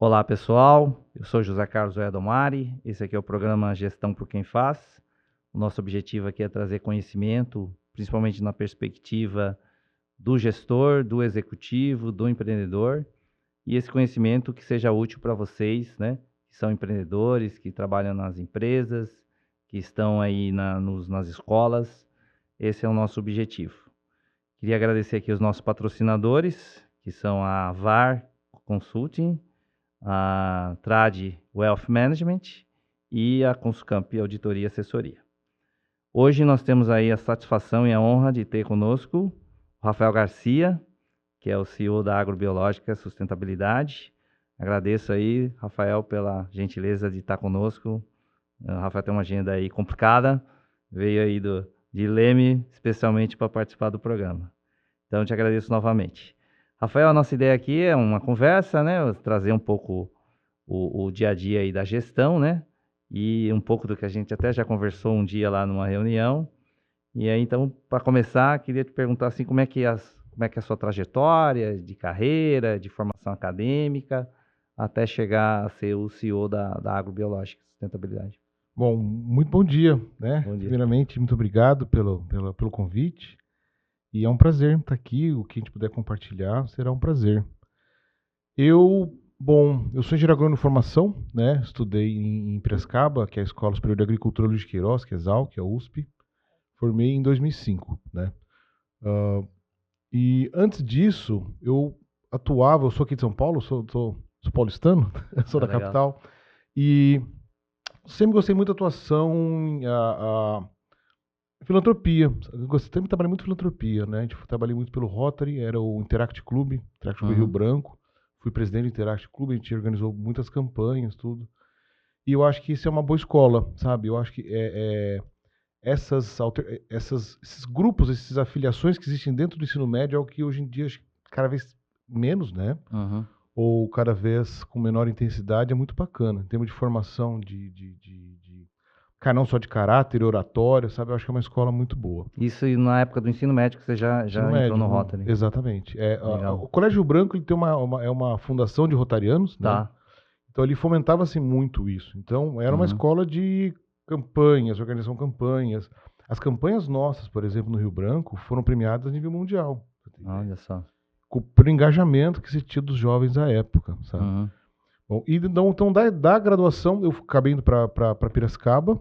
Olá pessoal, eu sou José Carlos Oedomari, esse aqui é o programa Gestão por Quem Faz. O nosso objetivo aqui é trazer conhecimento, principalmente na perspectiva do gestor, do executivo, do empreendedor, e esse conhecimento que seja útil para vocês, né, que são empreendedores, que trabalham nas empresas, que estão aí nas escolas. Esse é o nosso objetivo. Queria agradecer aqui os nossos patrocinadores, que são a VAR Consulting, a Trad Wealth Management e a Consulcamp Auditoria e Assessoria. Hoje nós temos aí a satisfação e a honra de ter conosco o Rafael Garcia, que é o CEO da Agrobiológica Sustentabilidade. Agradeço aí, Rafael, pela gentileza de estar conosco. O Rafael tem uma agenda aí complicada, veio aí de Leme, especialmente para participar do programa. Então, eu te agradeço novamente. Rafael, a nossa ideia aqui é uma conversa, né? Trazer um pouco o dia a dia aí da gestão, né? E um pouco do que a gente até já conversou um dia lá numa reunião. E aí, então, para começar, queria te perguntar assim, como é que é a sua trajetória de carreira, de formação acadêmica, até chegar a ser o CEO da Agrobiológica Sustentabilidade. Bom, muito bom dia, né? Bom dia. Primeiramente, muito obrigado pelo convite. E é um prazer estar aqui. O que a gente puder compartilhar será um prazer. Eu sou engenheiro agrônomo de formação, né? Estudei em Piracicaba, que é a Escola Superior de Agricultura Luiz de Queiroz, que é ESAL, que é a USP. Formei em 2005, né? E antes disso, eu sou aqui de São Paulo, sou paulistano, sou da legal. capital. E sempre gostei muito da atuação, filantropia. Eu sempre trabalhei muito em filantropia, né? A gente trabalhei muito pelo Rotary, era o Interact Club Rio Branco. Fui presidente do Interact Club, a gente organizou muitas campanhas, tudo. E eu acho que isso é uma boa escola, sabe? Eu acho que esses grupos, essas afiliações que existem dentro do ensino médio é o que hoje em dia, cada vez menos, né? Ou cada vez com menor intensidade, é muito bacana. Em termos de formação não só de caráter, oratória, sabe? Eu acho que é uma escola muito boa. Isso na época do ensino médio que você já entrou no Rotary. Exatamente. O Colégio Rio Branco ele tem uma fundação de rotarianos, né? Então ele fomentava-se muito isso. Então era uma escola de campanhas, organização de campanhas. As campanhas nossas, por exemplo, no Rio Branco, foram premiadas a nível mundial. Olha só. Pelo engajamento que se tinha dos jovens à época, sabe? Bom, e então da graduação eu acabei indo para Piracicaba,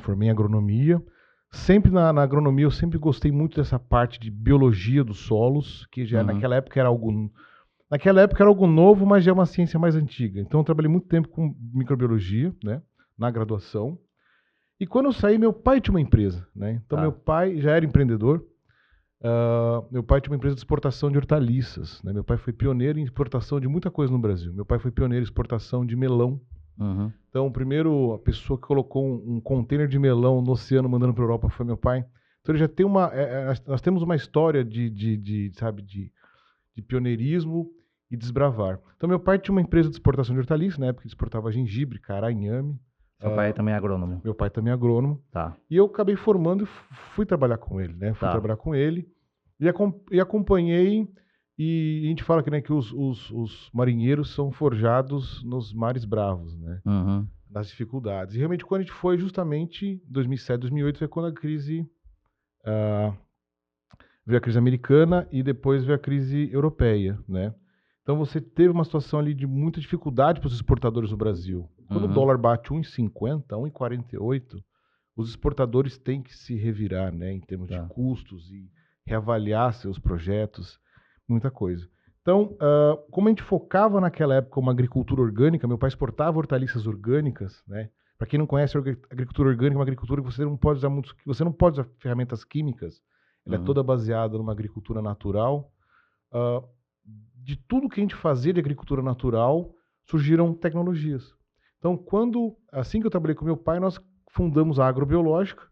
formei em agronomia. Sempre na agronomia eu sempre gostei muito dessa parte de biologia dos solos, que já naquela época era algo novo, mas já é uma ciência mais antiga. Então eu trabalhei muito tempo com microbiologia, né, na graduação. E quando eu saí, meu pai tinha uma empresa, né? Então meu pai já era empreendedor. Meu pai tinha uma empresa de exportação de hortaliças, né? Meu pai foi pioneiro em exportação de muita coisa no Brasil. Meu pai foi pioneiro em exportação de melão. Então, a pessoa que colocou um container de melão no oceano mandando para a Europa foi meu pai. Então, ele já tem nós temos uma história de pioneirismo e desbravar. Então, meu pai tinha uma empresa de exportação de hortaliças, na época ele exportava gengibre, cará, inhame. Seu pai também é agrônomo? Meu pai também é agrônomo. Tá. E eu acabei formando e fui trabalhar com ele, né? Trabalhar com ele e acompanhei. E a gente fala que os marinheiros são forjados nos mares bravos, né? Nas dificuldades. E realmente quando a gente foi justamente em 2007, 2008, foi quando veio a crise americana e depois veio a crise europeia, né? Então você teve uma situação ali de muita dificuldade para os exportadores no Brasil. Quando o dólar bate 1,50, 1,48, os exportadores têm que se revirar, né? Em termos de custos e reavaliar seus projetos, muita coisa. Então, como a gente focava naquela época uma agricultura orgânica, meu pai exportava hortaliças orgânicas, né? Para quem não conhece, a agricultura orgânica é uma agricultura que você não pode usar ferramentas químicas. Ela é toda baseada numa agricultura natural. De tudo que a gente fazia de agricultura natural, surgiram tecnologias. Então, assim que eu trabalhei com meu pai, nós fundamos a Agrobiológica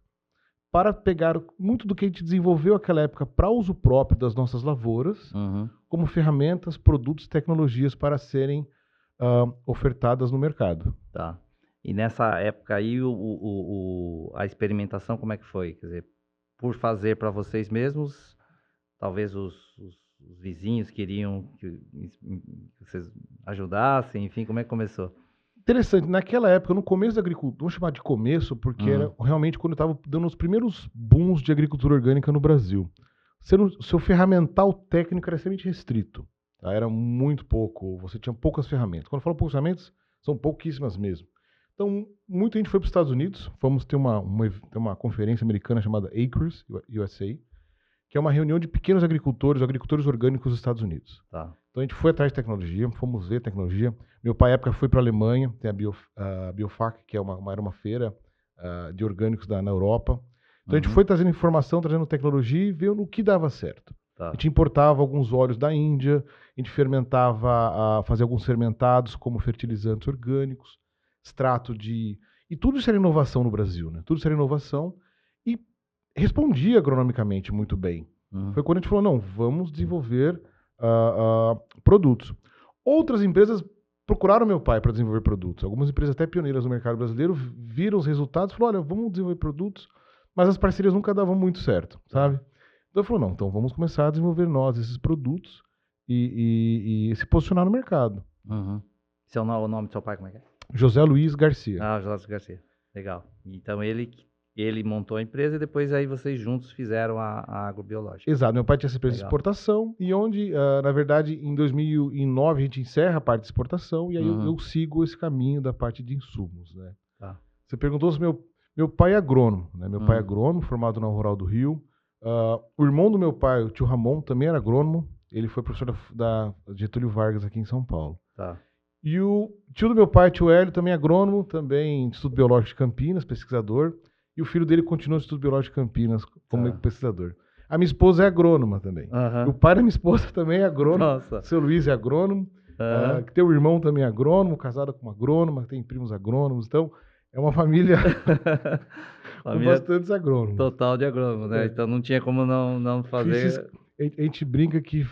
para pegar muito do que a gente desenvolveu naquela época para uso próprio das nossas lavouras, como ferramentas, produtos, tecnologias para serem ofertadas no mercado. Tá. E nessa época aí, a experimentação, como é que foi? Quer dizer, por fazer para vocês mesmos, talvez os os vizinhos queriam que vocês ajudassem, enfim, como é que começou? Interessante, naquela época, no começo da agricultura, vamos chamar de começo, porque era realmente quando eu estava dando os primeiros booms de agricultura orgânica no Brasil. Seu ferramental técnico era extremamente restrito, tá? Era muito pouco, você tinha poucas ferramentas. Quando eu falo poucas ferramentas, são pouquíssimas mesmo. Então, muita gente foi para os Estados Unidos, fomos ter uma conferência americana chamada Acres, USA, que é uma reunião de pequenos agricultores orgânicos dos Estados Unidos. Tá. Então a gente foi atrás de tecnologia, fomos ver tecnologia. Meu pai, à época, foi para a Alemanha, tem a Biofac, que era uma feira de orgânicos na Europa. Então a gente foi trazendo informação, trazendo tecnologia e vendo o que dava certo. Tá. A gente importava alguns óleos da Índia, a gente fazia alguns fermentados como fertilizantes orgânicos, extrato de... E tudo isso era inovação no Brasil, né? Tudo isso era inovação e respondia agronomicamente muito bem. Foi quando a gente falou, não, vamos desenvolver produtos. Outras empresas procuraram meu pai para desenvolver produtos. Algumas empresas até pioneiras no mercado brasileiro viram os resultados e falaram, olha, vamos desenvolver produtos, mas as parcerias nunca davam muito certo, sabe? Então ele falou, não, então vamos começar a desenvolver nós esses produtos e se posicionar no mercado. O nome do seu pai como é que é? José Luiz Garcia. José Luiz Garcia. Legal. Então ele montou a empresa e depois aí vocês juntos fizeram a agrobiológica. Exato, meu pai tinha essa empresa de exportação e onde, na verdade, em 2009 a gente encerra a parte de exportação e aí eu sigo esse caminho da parte de insumos, né? Tá. Você perguntou se meu pai é agrônomo, né? Meu pai é agrônomo, formado na Rural do Rio. O irmão do meu pai, o tio Ramon, também era agrônomo. Ele foi professor da Getúlio Vargas aqui em São Paulo. Tá. E o tio do meu pai, tio Hélio, também é agrônomo, também Instituto Biológico de Campinas, pesquisador. E o filho dele continua no Instituto Biológico de Campinas como pesquisador. A minha esposa é agrônoma também. O pai da minha esposa também é agrônomo. Nossa. Seu Luiz é agrônomo. Que tem um irmão também agrônomo, casado com uma agrônoma, tem primos agrônomos. Então, é uma família com bastantes agrônomos. Total de agrônomos, né? Então não tinha como não fazer... A gente brinca que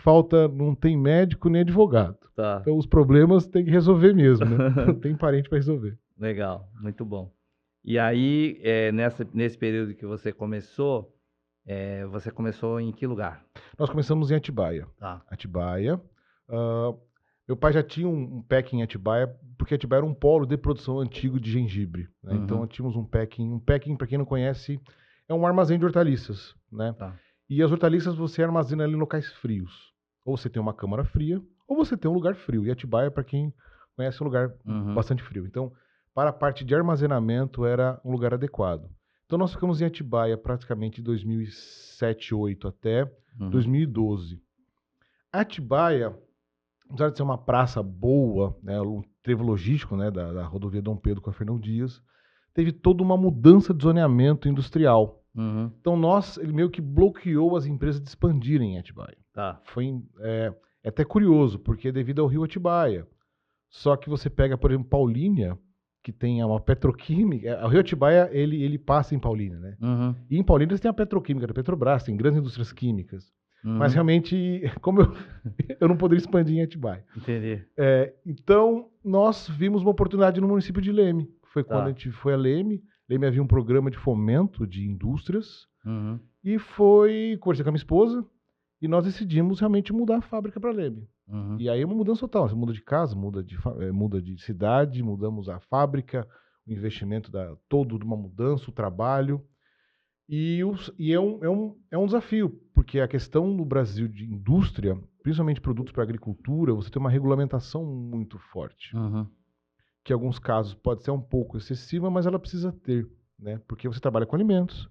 não tem médico nem advogado. Tá. Então os problemas tem que resolver mesmo, né? Não tem parente para resolver. Legal, muito bom. E aí, nesse período que você começou em que lugar? Nós começamos em Atibaia. Tá. Atibaia. Meu pai já tinha um packing em Atibaia, porque Atibaia era um polo de produção antigo de gengibre. Né? Então, nós tínhamos um packing. Um packing, para quem não conhece, é um armazém de hortaliças. Né? Tá. E as hortaliças você armazena ali em locais frios. Ou você tem uma câmara fria, ou você tem um lugar frio. E Atibaia, para quem conhece, é um lugar bastante frio. Então, para a parte de armazenamento, era um lugar adequado. Então, nós ficamos em Atibaia praticamente de 2007, 2008 até 2012. Atibaia, apesar de ser uma praça boa, né, um trevo logístico, né, da rodovia Dom Pedro com a Fernão Dias, teve toda uma mudança de zoneamento industrial. Então, ele meio que bloqueou as empresas de expandirem em Atibaia. Tá. É até curioso, porque é devido ao rio Atibaia. Só que você pega, por exemplo, Paulínia, que tem uma petroquímica. O rio Atibaia, ele passa em Paulínia, né? E em Paulínia você tem a petroquímica da Petrobras, tem grandes indústrias químicas. Mas realmente, como eu não poderia expandir em Atibaia. Entendi. Então, nós vimos uma oportunidade no município de Leme. Foi quando a gente foi a Leme. Leme havia um programa de fomento de indústrias. E conversei com a minha esposa e nós decidimos realmente mudar a fábrica para Leme. E aí é uma mudança total. Você muda de casa, muda de cidade, mudamos a fábrica, o investimento todo de uma mudança, o trabalho. E é um desafio, porque a questão no Brasil de indústria, principalmente produtos para agricultura, você tem uma regulamentação muito forte. Que em alguns casos pode ser um pouco excessiva, mas ela precisa ter, né? Porque você trabalha com alimentos,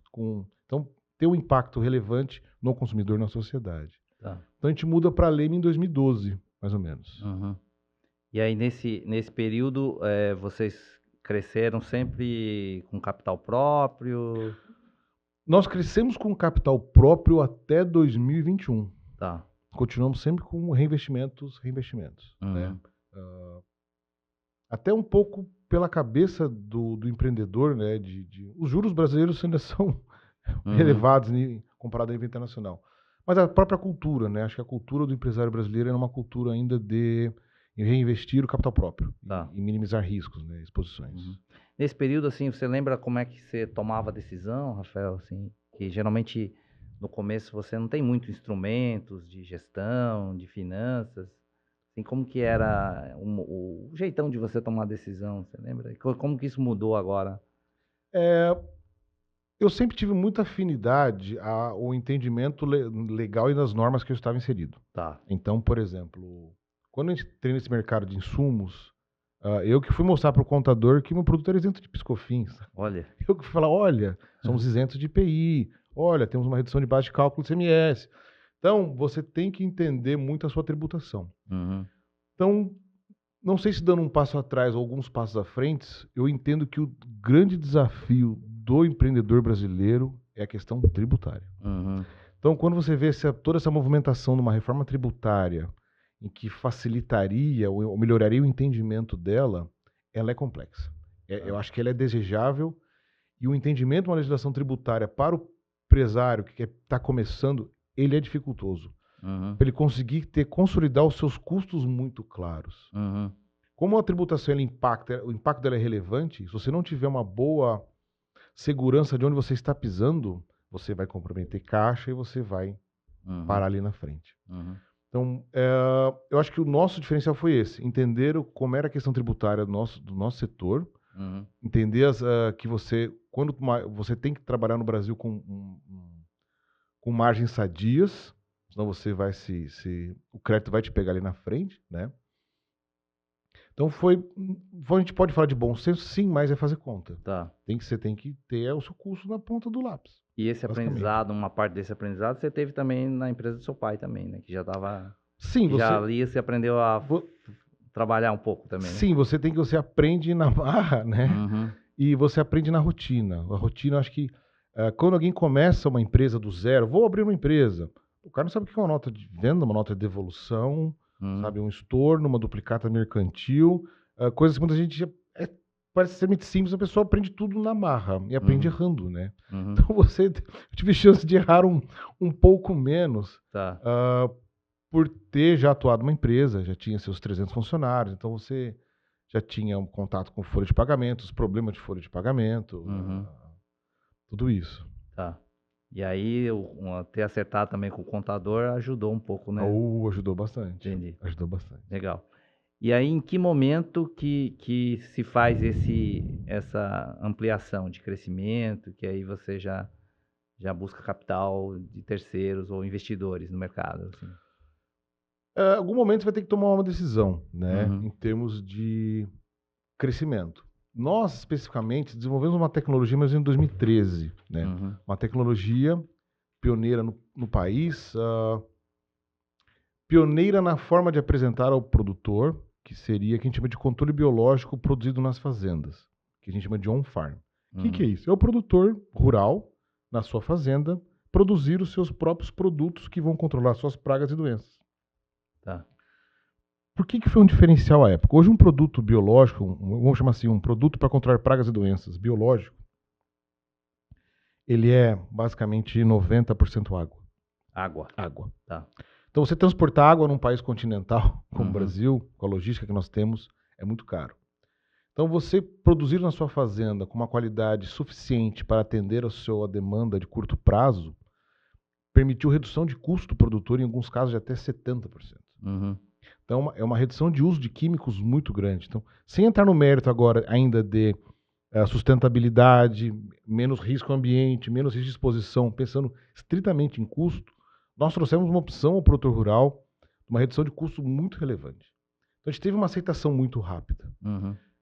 então tem um impacto relevante no consumidor, na sociedade. Tá. Então a gente muda para a Leme em 2012, mais ou menos. E aí nesse período vocês cresceram sempre com capital próprio? Nós crescemos com capital próprio até 2021. Tá. Continuamos sempre com reinvestimentos. Né? Até um pouco pela cabeça do empreendedor, né? Os juros brasileiros ainda são elevados comparado ao nível internacional. Mas a própria cultura, né? Acho que a cultura do empresário brasileiro é uma cultura ainda de reinvestir o capital próprio e minimizar riscos, né? Exposições. Nesse período, assim, você lembra como é que você tomava a decisão, Rafael? Assim, que geralmente no começo você não tem muitos instrumentos de gestão, de finanças. Assim, como que era o jeitão de você tomar decisão, você lembra? Como que isso mudou agora? Eu sempre tive muita afinidade ao entendimento legal e das normas que eu estava inserido. Tá. Então, por exemplo, quando eu entrei nesse mercado de insumos, eu que fui mostrar para o contador que meu produto era isento de PIS/COFINS. Olha. Eu que fui falar, olha, somos isentos de IPI, olha, temos uma redução de base de cálculo do ICMS. Então, você tem que entender muito a sua tributação. Uhum. Então, não sei se dando um passo atrás ou alguns passos à frente, eu entendo que o grande desafio do empreendedor brasileiro é a questão tributária. Uhum. Então, quando você vê toda essa movimentação numa reforma tributária em que facilitaria ou melhoraria o entendimento dela, ela é complexa. Eu acho que ela é desejável e o entendimento de uma legislação tributária para o empresário que está começando, ele é dificultoso. Uhum. Para ele conseguir consolidar os seus custos muito claros. Uhum. Como a tributação o impacto dela é relevante, se você não tiver uma boa segurança de onde você está pisando, você vai comprometer caixa e você vai parar ali na frente. Uhum. Então, eu acho que o nosso diferencial foi esse, entender como era a questão tributária do nosso setor, entender que quando você tem que trabalhar no Brasil com margens sadias, senão você vai o crédito vai te pegar ali na frente, né? Então a gente pode falar de bom senso, sim, mas é fazer conta. Tá. Você tem que ter o seu custo na ponta do lápis. E esse aprendizado, uma parte desse aprendizado, você teve também na empresa do seu pai também, né? Que já estava... Sim, já ali você aprendeu a trabalhar um pouco também, né? Sim, você aprende na marra, né? Uhum. E você aprende na rotina. A rotina, eu acho que quando alguém começa uma empresa do zero, vou abrir uma empresa, o cara não sabe o que é uma nota de venda, uma nota de devolução, sabe, um estorno, uma duplicata mercantil, coisas que muita gente parece ser muito simples, a pessoa aprende tudo na marra e aprende errando, né? Então eu tive chance de errar um pouco menos, Tá. por ter já atuado numa empresa, já tinha seus 300 funcionários, então você já tinha um contato com folha de pagamento, os problemas de folha de pagamento, tudo isso. Tá. E aí, ter acertado também com o contador ajudou um pouco, né? Ajudou bastante. Entendi. Ajudou bastante. Legal. E aí, em que momento que se faz essa ampliação de crescimento, que aí você já busca capital de terceiros ou investidores no mercado? Assim? Em algum momento você vai ter que tomar uma decisão, né? Em termos de crescimento. Nós, especificamente, desenvolvemos uma tecnologia, mas em 2013, né? Uma tecnologia pioneira no país, pioneira na forma de apresentar ao produtor, que seria o que a gente chama de controle biológico produzido nas fazendas, que a gente chama de on-farm. O que é isso? É o produtor rural, na sua fazenda, produzir os seus próprios produtos que vão controlar suas pragas e doenças. Tá. Por que foi um diferencial à época? Hoje um produto biológico, vamos chamar assim, um produto para controlar pragas e doenças biológico, ele é basicamente 90% água. Água. Tá. Então você transportar água num país continental, como o Brasil, com a logística que nós temos, é muito caro. Então você produzir na sua fazenda com uma qualidade suficiente para atender a sua demanda de curto prazo, permitiu redução de custo do produtor, em alguns casos de até 70%. Então, é uma redução de uso de químicos muito grande. Então, sem entrar no mérito agora ainda de sustentabilidade, menos risco ao ambiente, menos risco de exposição, pensando estritamente em custo, nós trouxemos uma opção ao produtor rural, uma redução de custo muito relevante. Então, a gente teve uma aceitação muito rápida.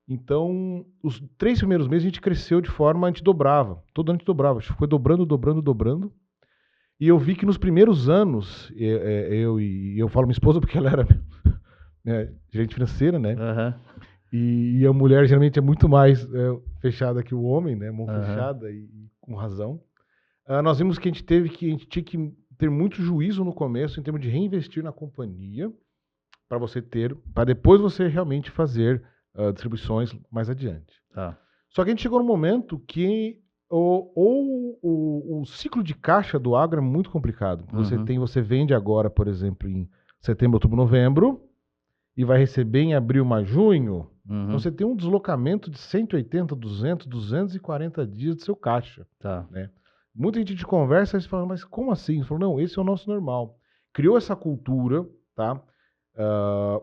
Então, os 3 primeiros meses a gente cresceu de forma, a gente dobrava. Todo ano a gente dobrava. A gente foi dobrando. E eu vi que nos primeiros anos, eu falo minha esposa porque ela era gerente financeira, né? E a mulher geralmente é muito mais fechada que o homem, né? Mão fechada e com razão. Nós vimos que a gente tinha que ter muito juízo no começo em termos de reinvestir na companhia para depois você realmente fazer distribuições mais adiante. Só que a gente chegou num momento que o ciclo de caixa do agro é muito complicado. Você vende agora, por exemplo, em setembro, outubro, novembro, e vai receber em abril, maio, junho. Então você tem um deslocamento de 180, 200, 240 dias do seu caixa. Né? Muita gente de conversa, eles falam, mas como assim? Eles falam, não, esse é o nosso normal. Criou essa cultura, tá? Ah,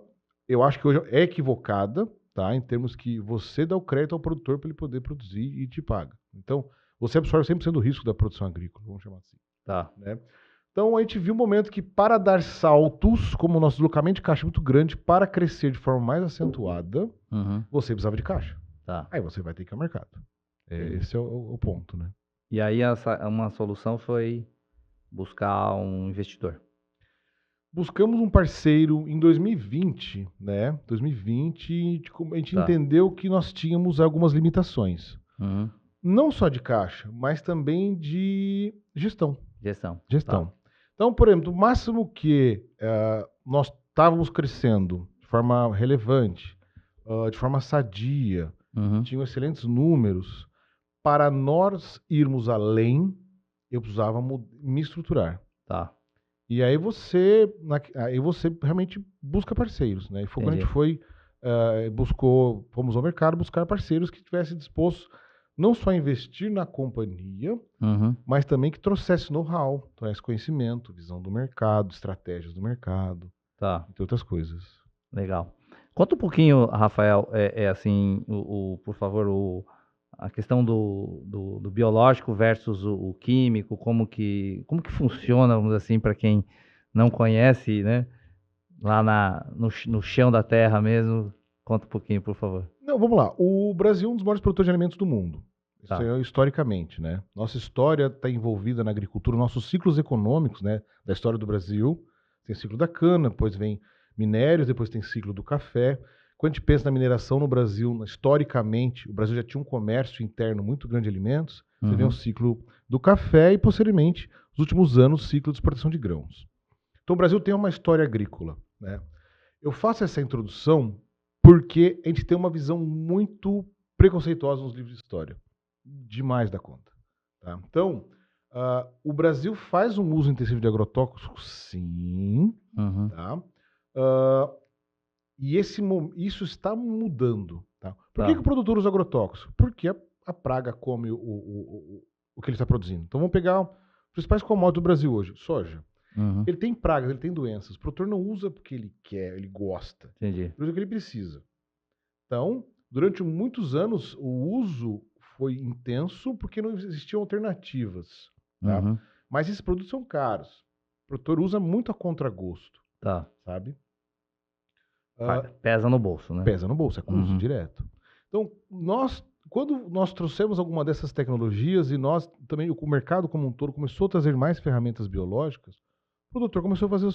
eu acho que hoje é equivocada, tá? Em termos que você dá o crédito ao produtor para ele poder produzir e te paga. Então, você absorve 100% do risco da produção agrícola, vamos chamar assim, Tá. né? Então, a gente viu um momento que, para dar saltos, como o nosso deslocamento de caixa é muito grande, para crescer de forma mais acentuada, Uhum. você precisava de caixa. Tá. Aí você vai ter que ir ao mercado. Entendi. Esse é o ponto, né? E aí uma solução foi buscar um investidor. Buscamos um parceiro em 2020, né? 2020, a gente Tá. entendeu que nós tínhamos algumas limitações. Uhum. Não só de caixa, mas também de gestão. Gestão. Gestão. Tá. Então, por exemplo, o máximo que nós estávamos crescendo de forma relevante, de forma sadia, Uhum. tinham excelentes números. Para nós irmos além, eu precisava me estruturar. Tá. E aí você realmente busca parceiros, né? E foi quando a gente Entendi. foi, fomos ao mercado buscar parceiros que estivessem dispostos não só a investir na companhia, Uhum. mas também que trouxesse know-how, trouxesse conhecimento, visão do mercado, estratégias do mercado, Tá. entre outras coisas. Legal. Conta um pouquinho, Rafael, assim, por favor, a questão do biológico versus o químico, como que funciona, vamos dizer assim, para quem não conhece, né? Lá no chão da terra mesmo. Conta um pouquinho, por favor. Não, vamos lá. O Brasil é um dos maiores produtores de alimentos do mundo. Isso Tá. é historicamente, né? Nossa história está envolvida na agricultura, nossos ciclos econômicos, né? Da história do Brasil. Tem o ciclo da cana, depois vem minérios, depois tem ciclo do café. Quando a gente pensa na mineração no Brasil, historicamente, o Brasil já tinha um comércio interno muito grande de alimentos. Você vê o Uhum. ciclo do café e, posteriormente, nos últimos anos, o ciclo de exportação de grãos. Então, o Brasil tem uma história agrícola, né? Eu faço essa introdução porque a gente tem uma visão muito preconceituosa nos livros de história. Demais da conta. Tá? Então, o Brasil faz um uso intensivo de agrotóxicos, sim. Uhum. Tá? E isso está mudando. Tá? Por que Tá. o produtor usa agrotóxico? Porque a praga come o que ele está produzindo. Então, vamos pegar os principais commodities do Brasil hoje. Soja. Uhum. Ele tem pragas, ele tem doenças. O produtor não usa porque ele quer, ele gosta. Entendi. Ele usa porque ele precisa. Então, durante muitos anos, o uso foi intenso porque não existiam alternativas. Tá? Uhum. Mas esses produtos são caros. O produtor usa muito a contragosto, Tá. sabe? Pesa no bolso, né? Pesa no bolso, é custo Uhum. direto. Então, quando nós trouxemos alguma dessas tecnologias e nós também, o mercado como um todo começou a trazer mais ferramentas biológicas, o produtor começou a fazer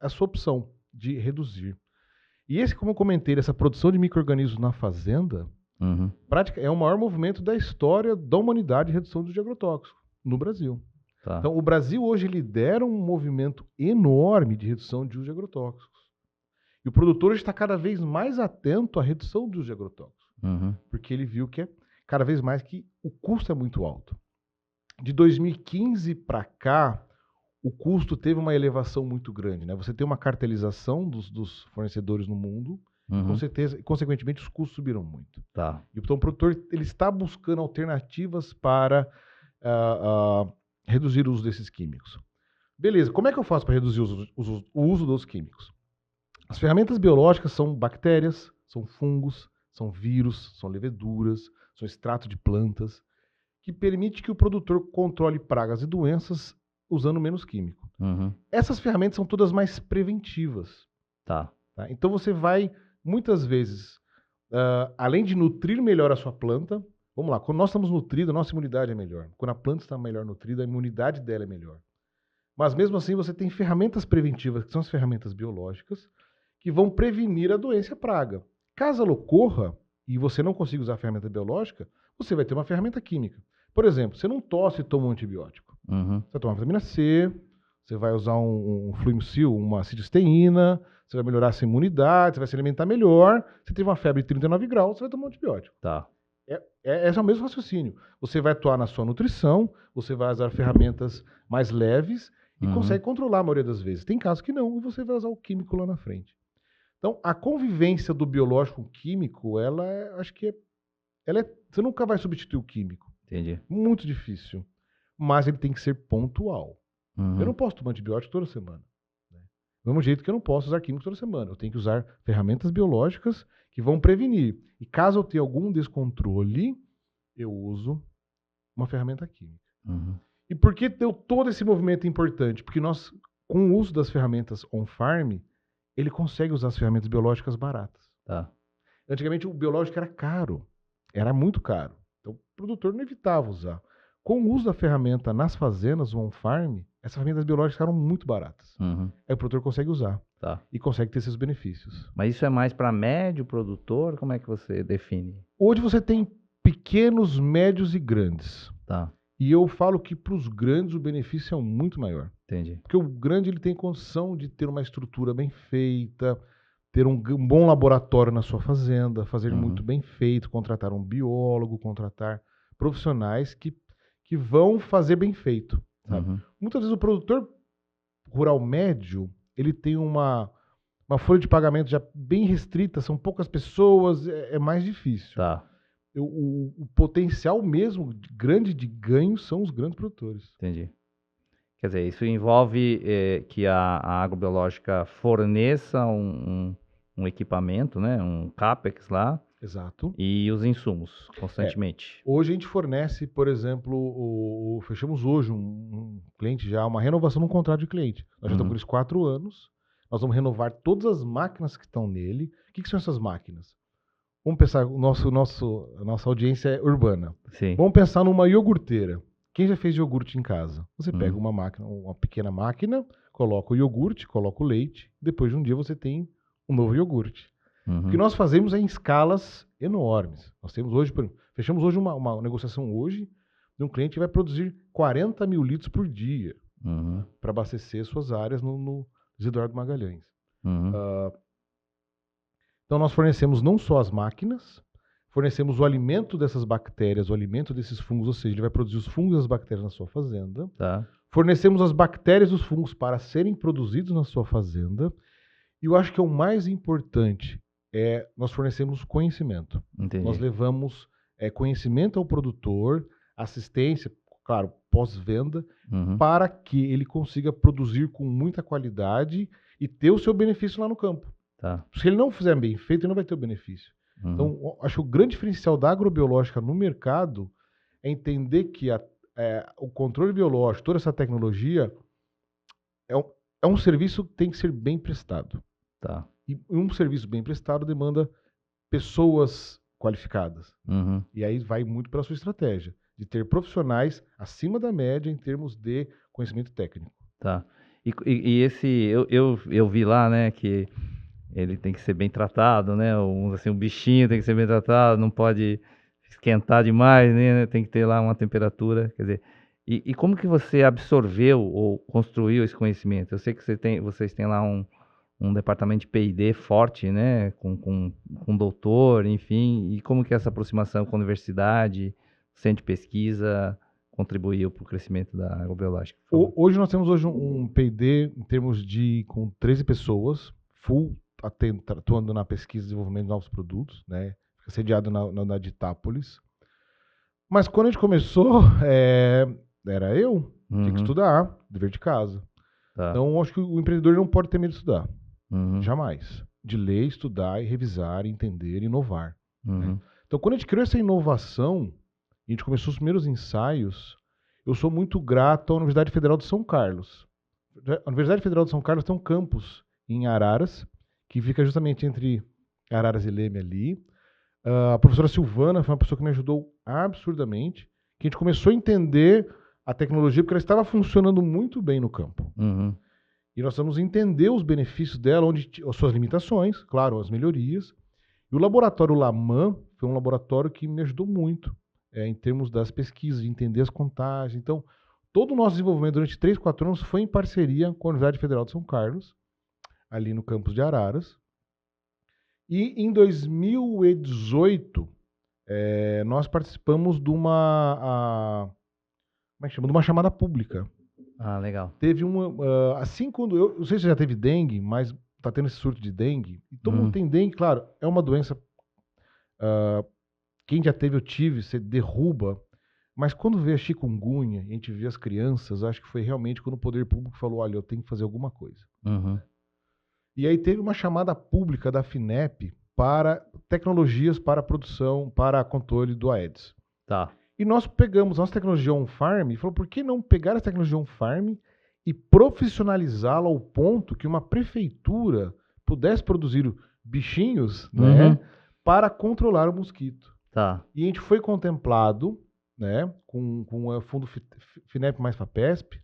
a sua opção de reduzir. E esse, como eu comentei, essa produção de micro-organismos na fazenda, Uhum. é o maior movimento da história da humanidade de redução de agrotóxicos no Brasil. Tá. Então, o Brasil hoje lidera um movimento enorme de redução de uso de agrotóxicos. E o produtor está cada vez mais atento à redução do uso de agrotóxicos, Uhum. porque ele viu que cada vez mais que o custo é muito alto. De 2015 para cá, o custo teve uma elevação muito grande, né? Você tem uma cartelização dos fornecedores no mundo, com Uhum. certeza, e consequentemente os custos subiram muito. Tá. Então o produtor ele está buscando alternativas para reduzir o uso desses químicos. Beleza, como é que eu faço para reduzir o uso dos químicos? As ferramentas biológicas são bactérias, são fungos, são vírus, são leveduras, são extrato de plantas, que permite que o produtor controle pragas e doenças usando menos químico. Uhum. Essas ferramentas são todas mais preventivas. Tá. Tá? Então você vai, muitas vezes, além de nutrir melhor a sua planta, vamos lá, quando nós estamos nutridos, a nossa imunidade é melhor. Quando a planta está melhor nutrida, a imunidade dela é melhor. Mas mesmo assim você tem ferramentas preventivas, que são as ferramentas biológicas, que vão prevenir a doença e a praga. Caso ela ocorra, e você não consiga usar a ferramenta biológica, você vai ter uma ferramenta química. Por exemplo, você não tosse e toma um antibiótico. Uhum. Você vai tomar vitamina C, você vai usar um Fluimicil, uma cisteína, você vai melhorar a sua imunidade, você vai se alimentar melhor. Você teve uma febre de 39 graus, você vai tomar um antibiótico. Tá. Esse é o mesmo raciocínio. Você vai atuar na sua nutrição, você vai usar ferramentas mais leves e consegue controlar a maioria das vezes. Tem casos que não, e você vai usar o químico lá na frente. Então, a convivência do biológico com o químico, você nunca vai substituir o químico. Entendi. Muito difícil. mas ele tem que ser pontual. Uhum. Eu não posso tomar antibiótico toda semana. Né? Do mesmo jeito que eu não posso usar químicos toda semana. Eu tenho que usar ferramentas biológicas que vão prevenir. E caso eu tenha algum descontrole, eu uso uma ferramenta química. Uhum. E por que deu todo esse movimento importante? Porque nós, com o uso das ferramentas on-farm, ele consegue usar as ferramentas biológicas baratas. Tá. Antigamente o biológico era caro, era muito caro. Então o produtor não evitava usar. Com o uso da ferramenta nas fazendas, o on-farm, essas ferramentas biológicas eram muito baratas. Uhum. Aí o produtor consegue usar Tá. e consegue ter seus benefícios. Mas isso é mais para médio produtor? Como é que você define? Hoje você tem pequenos, médios e grandes. Tá, E eu falo que para os grandes o benefício é muito maior. entendi. Porque o grande ele tem condição de ter uma estrutura bem feita, ter um bom laboratório na sua fazenda, fazer muito bem feito, contratar um biólogo, contratar profissionais que vão fazer bem feito. Sabe? Uhum. Muitas vezes o produtor rural médio, ele tem uma folha de pagamento já bem restrita, são poucas pessoas, é mais difícil. Tá, O potencial mesmo grande de ganho são os grandes produtores. entendi. Quer dizer, isso envolve que a agrobiológica forneça um equipamento, né? Um CAPEX lá Exato. e os insumos constantemente. Hoje a gente fornece, por exemplo, fechamos hoje um cliente já, uma renovação no contrato de cliente. Nós já estamos com eles 4 anos, nós vamos renovar todas as máquinas que estão nele. O que são essas máquinas? Vamos pensar, a nossa audiência é urbana. Sim. Vamos pensar numa iogurteira. Quem já fez iogurte em casa? Você pega uma máquina, uma pequena máquina, coloca o iogurte, coloca o leite, depois de um dia você tem um novo iogurte. O que nós fazemos é em escalas enormes. Nós temos hoje, fechamos hoje uma negociação hoje de um cliente que vai produzir 40 mil litros por dia para abastecer suas áreas no Eduardo Magalhães. Então nós fornecemos não só as máquinas, fornecemos o alimento dessas bactérias, o alimento desses fungos, ou seja, ele vai produzir os fungos e as bactérias na sua fazenda. Tá. Fornecemos as bactérias e os fungos para serem produzidos na sua fazenda. E eu acho que o mais importante nós fornecemos conhecimento. Entendi. Nós levamos conhecimento ao produtor, assistência, claro, pós-venda, para que ele consiga produzir com muita qualidade e ter o seu benefício lá no campo. Tá. Se ele não fizer bem feito, ele não vai ter o benefício. Então, acho que o grande diferencial da agrobiológica no mercado é entender que o controle biológico, toda essa tecnologia, é um serviço que tem que ser bem prestado. Tá. E um serviço bem prestado demanda pessoas qualificadas. E aí vai muito pela sua estratégia, de ter profissionais acima da média em termos de conhecimento técnico. Tá. E esse, eu vi lá, né, que ele tem que ser bem tratado, né? Assim, um bichinho tem que ser bem tratado, não pode esquentar demais, né? Tem que ter lá uma temperatura, quer dizer. E como que você absorveu ou construiu esse conhecimento? Eu sei que vocês têm lá um departamento de P&D forte, né? Com doutor, enfim. E como que essa aproximação com a universidade, centro de pesquisa, contribuiu para o crescimento da agrobiológica? Hoje nós temos um P&D em termos com 13 pessoas, full, atuando na pesquisa e desenvolvimento de novos produtos, né? Fica sediado na de Itápolis. Mas quando a gente começou, era eu, tinha que estudar, dever de casa. Tá. Então, acho que o empreendedor não pode ter medo de estudar. Jamais. De ler, estudar, revisar, entender, inovar. Né? Então, quando a gente criou essa inovação, e a gente começou os primeiros ensaios, eu sou muito grato à Universidade Federal de São Carlos. A Universidade Federal de São Carlos tem um campus em Araras, que fica justamente entre Araras e Leme ali. A professora Silvana foi uma pessoa que me ajudou absurdamente, que a gente começou a entender a tecnologia, porque ela estava funcionando muito bem no campo. E nós vamos entender os benefícios dela, as suas limitações, claro, as melhorias. E o laboratório Laman foi um laboratório que me ajudou muito em termos das pesquisas, de entender as contagens. Então, todo o nosso desenvolvimento durante 3, 4 anos foi em parceria com a Universidade Federal de São Carlos, ali no campus de Araras. E em 2018, nós participamos de uma chamada pública. Ah, legal. Teve assim quando eu não sei se já teve dengue, mas está tendo esse surto de dengue. E todo mundo tem dengue, claro, é uma doença. Quem já teve ou tive, você derruba Mas quando veio a chikungunya, a gente vê as crianças, acho que foi realmente quando o poder público falou, olha, eu tenho que fazer alguma coisa. Uhum. E aí teve uma chamada pública da FINEP para tecnologias para produção, para controle do Aedes. Tá. E nós pegamos nossa tecnologia on-farm e falou, por que não pegar essa tecnologia on-farm e profissionalizá-la ao ponto que uma prefeitura pudesse produzir bichinhos, né, para controlar o mosquito. Tá. E a gente foi contemplado, né, com o fundo FINEP mais FAPESP,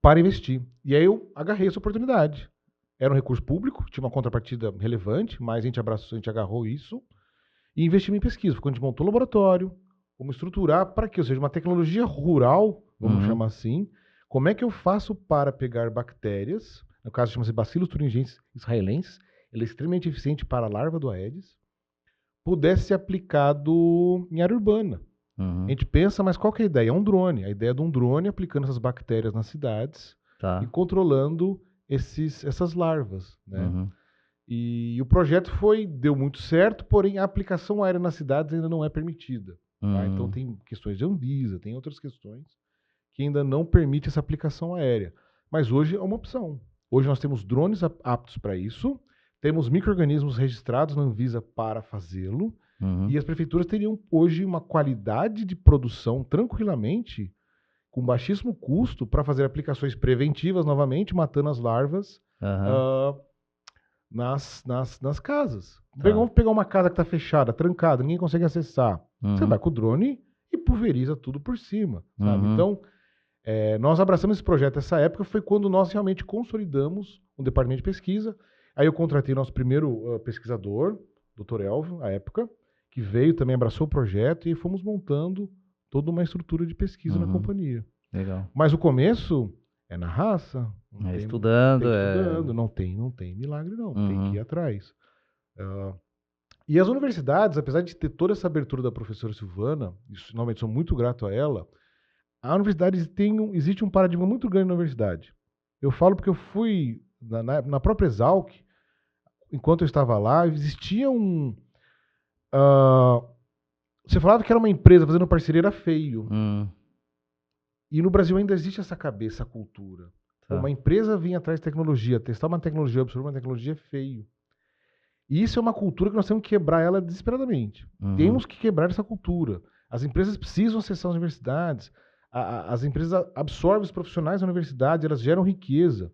para investir. E aí eu agarrei essa oportunidade. Era um recurso público, tinha uma contrapartida relevante, mas a gente abraçou, a gente agarrou isso e investimos em pesquisa. Quando a gente montou o laboratório, vamos estruturar para que, ou seja, uma tecnologia rural, vamos chamar assim, como é que eu faço para pegar bactérias, no caso chama-se Bacillus thuringiensis israelensis, ele é extremamente eficiente para a larva do Aedes, pudesse ser aplicado em área urbana. A gente pensa, mas qual que é a ideia? É um drone. A ideia é de um drone aplicando essas bactérias nas cidades e controlando essas larvas, né? E o projeto deu muito certo, porém a aplicação aérea nas cidades ainda não é permitida. Tá? Então tem questões de Anvisa, tem outras questões que ainda não permite essa aplicação aérea. Mas hoje é uma opção. Hoje nós temos drones aptos para isso, temos micro-organismos registrados na Anvisa para fazê-lo, e as prefeituras teriam hoje uma qualidade de produção tranquilamente, com baixíssimo custo, para fazer aplicações preventivas novamente, matando as larvas nas casas. Vamos pegar uma casa que está fechada, trancada, ninguém consegue acessar. Você vai com o drone e pulveriza tudo por cima. Sabe? Então, nós abraçamos esse projeto. Essa época foi quando nós realmente consolidamos um departamento de pesquisa. Aí eu contratei nosso primeiro pesquisador, Dr. Elvio, à época, que veio, também abraçou o projeto e fomos montando toda uma estrutura de pesquisa na companhia. Legal. Mas o começo é na raça. Estudando. Não tem milagre não, tem que ir atrás. E as universidades, apesar de ter toda essa abertura da professora Silvana, isso, normalmente sou muito grato a ela, a universidade existe um paradigma muito grande na universidade. Eu falo porque eu fui, na própria Exalc, enquanto eu estava lá, existia você falava que era uma empresa fazendo parceria, era feio. E no Brasil ainda existe essa cabeça, essa cultura. Uma empresa vir atrás de tecnologia, testar uma tecnologia, absorver uma tecnologia é feio. E isso é uma cultura que nós temos que quebrar ela desesperadamente. Temos que quebrar essa cultura. As empresas precisam acessar as universidades. As empresas absorvem os profissionais da universidade, elas geram riqueza.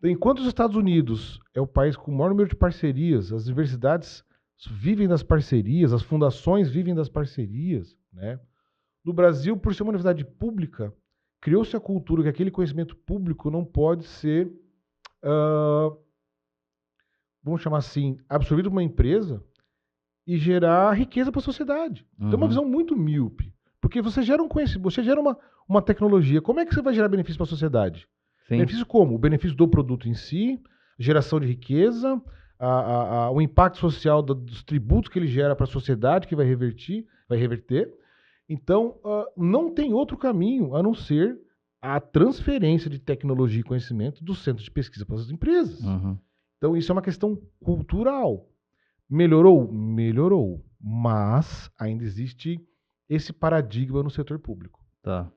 Enquanto os Estados Unidos é o país com o maior número de parcerias, as universidades vivem das parcerias, as fundações vivem das parcerias, né? No Brasil, por ser uma universidade pública, criou-se a cultura que aquele conhecimento público não pode ser, vamos chamar assim, absorvido por uma empresa e gerar riqueza para a sociedade. Então é uma visão muito míope. Porque você gera um conhecimento, você gera uma tecnologia. Como é que você vai gerar benefício para a sociedade? Sim. Benefício como? O benefício do produto em si, geração de riqueza, o impacto social dos tributos que ele gera para a sociedade, que vai reverter. Então, não tem outro caminho a não ser a transferência de tecnologia e conhecimento dos centros de pesquisa para as empresas. Então, isso é uma questão cultural. Melhorou? Melhorou. Mas ainda existe esse paradigma no setor público. Tá.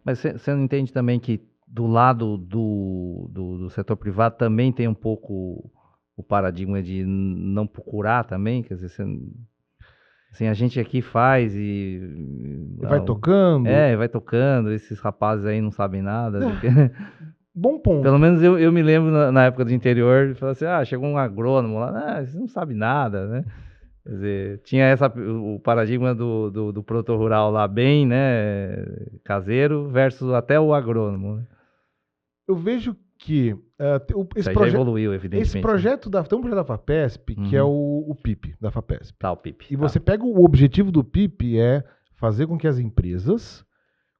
Mas você não entende também que do lado do setor privado também tem um pouco o paradigma de não procurar também? Quer dizer, assim, a gente aqui faz e vai tocando. Vai tocando. Esses rapazes aí não sabem nada. Bom ponto. Pelo menos eu me lembro na época do interior, falou assim, chegou um agrônomo lá, você não sabe nada, né? Quer dizer, tinha o paradigma do produtor rural lá bem, né, caseiro, versus até o agrônomo. Né? Eu vejo que esse projeto já evoluiu, evidentemente. Esse projeto tem um projeto da FAPESP, que é o PIP da FAPESP. Tá, o PIP. E você pega o objetivo do PIP é fazer com que as empresas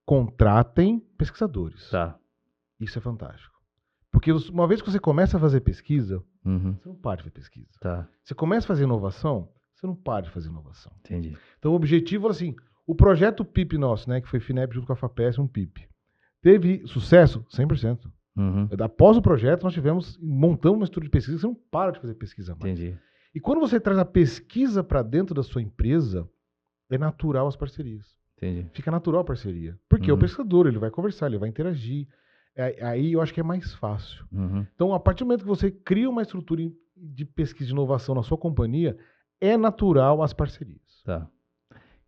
contratem pesquisadores. Tá. Isso é fantástico. Porque uma vez que você começa a fazer pesquisa, você não para de fazer pesquisa. Tá. Você começa a fazer inovação, você não para de fazer inovação. Entendi. Então o objetivo, assim, o projeto PIP nosso, né, que foi FINEP junto com a FAPESP, um PIP, teve sucesso? 100%. Após o projeto, nós montamos uma estrutura de pesquisa, você não para de fazer pesquisa mais. Entendi. E quando você traz a pesquisa para dentro da sua empresa, é natural as parcerias. Entendi. Fica natural a parceria. Porque o pescador, ele vai conversar, ele vai interagir. Aí eu acho que é mais fácil. Então, a partir do momento que você cria uma estrutura de pesquisa e inovação na sua companhia, é natural as parcerias. Tá.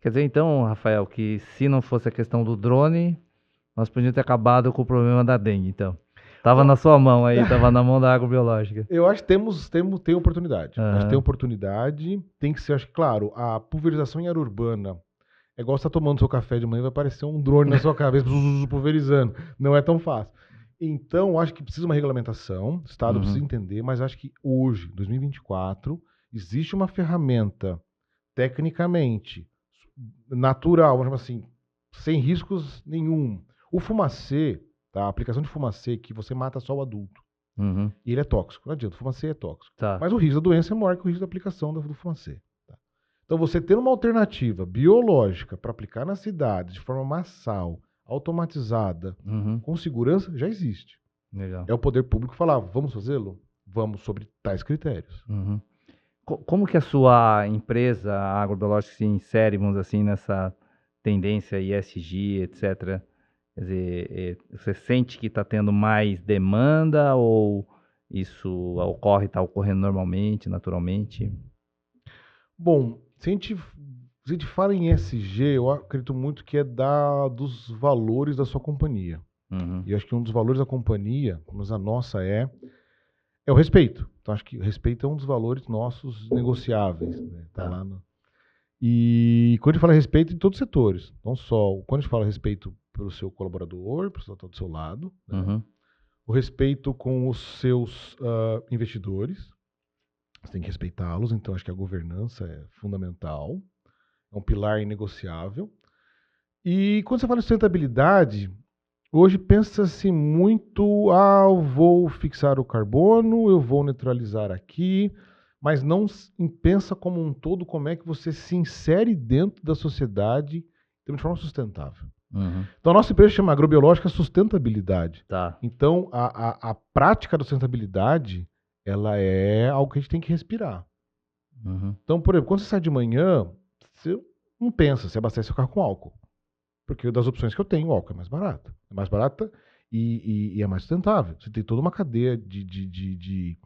Quer dizer, então, Rafael, que se não fosse a questão do drone, nós podíamos ter acabado com o problema da dengue, então. Tava na sua mão aí, tava na mão da agrobiológica. Eu acho que tem oportunidade. Acho que tem oportunidade. Tem que ser, acho que, claro, a pulverização em área urbana. É igual você tá tomando seu café de manhã, vai aparecer um drone na sua cabeça pulverizando. Não é tão fácil. Então, acho que precisa uma regulamentação, o Estado precisa entender, mas acho que hoje, 2024, existe uma ferramenta tecnicamente natural, vamos chamar assim, sem riscos nenhum. O fumacê, tá? A aplicação de fumacê que você mata só o adulto. E ele é tóxico. Não adianta, o fumacê é tóxico. Tá. Mas o risco da doença é maior que o risco da aplicação do fumacê. Tá? Então, você ter uma alternativa biológica para aplicar na cidade de forma massal, automatizada, com segurança, já existe. Legal. É o poder público falar, vamos fazê-lo? Vamos sobre tais critérios. Como que a sua empresa, a agrobiológica, se insere, vamos dizer assim, nessa tendência ESG, etc.? Quer dizer, você sente que está tendo mais demanda ou isso está ocorrendo normalmente, naturalmente? Bom, se a gente fala em ESG, eu acredito muito que é dos valores da sua companhia. E eu acho que um dos valores da companhia, mas a nossa é o respeito. Então, acho que o respeito é um dos valores nossos negociáveis. Né? Tá lá E quando a gente fala respeito em todos os setores, não só quando a gente fala respeito pelo seu colaborador, pelo seu do seu lado, né? O respeito com os seus investidores, você tem que respeitá-los, então acho que a governança é fundamental, é um pilar inegociável. E quando você fala de sustentabilidade, hoje pensa-se muito, eu vou fixar o carbono, eu vou neutralizar aqui, mas não pensa como um todo como é que você se insere dentro da sociedade de forma sustentável. Então, a nossa empresa chama Agrobiológica Sustentabilidade. Tá. Então, a prática da sustentabilidade, ela é algo que a gente tem que respirar. Então, por exemplo, quando você sai de manhã, você não pensa, você abastece o carro com álcool. Porque das opções que eu tenho, o álcool é mais barato. É mais barata e é mais sustentável. Você tem toda uma cadeia de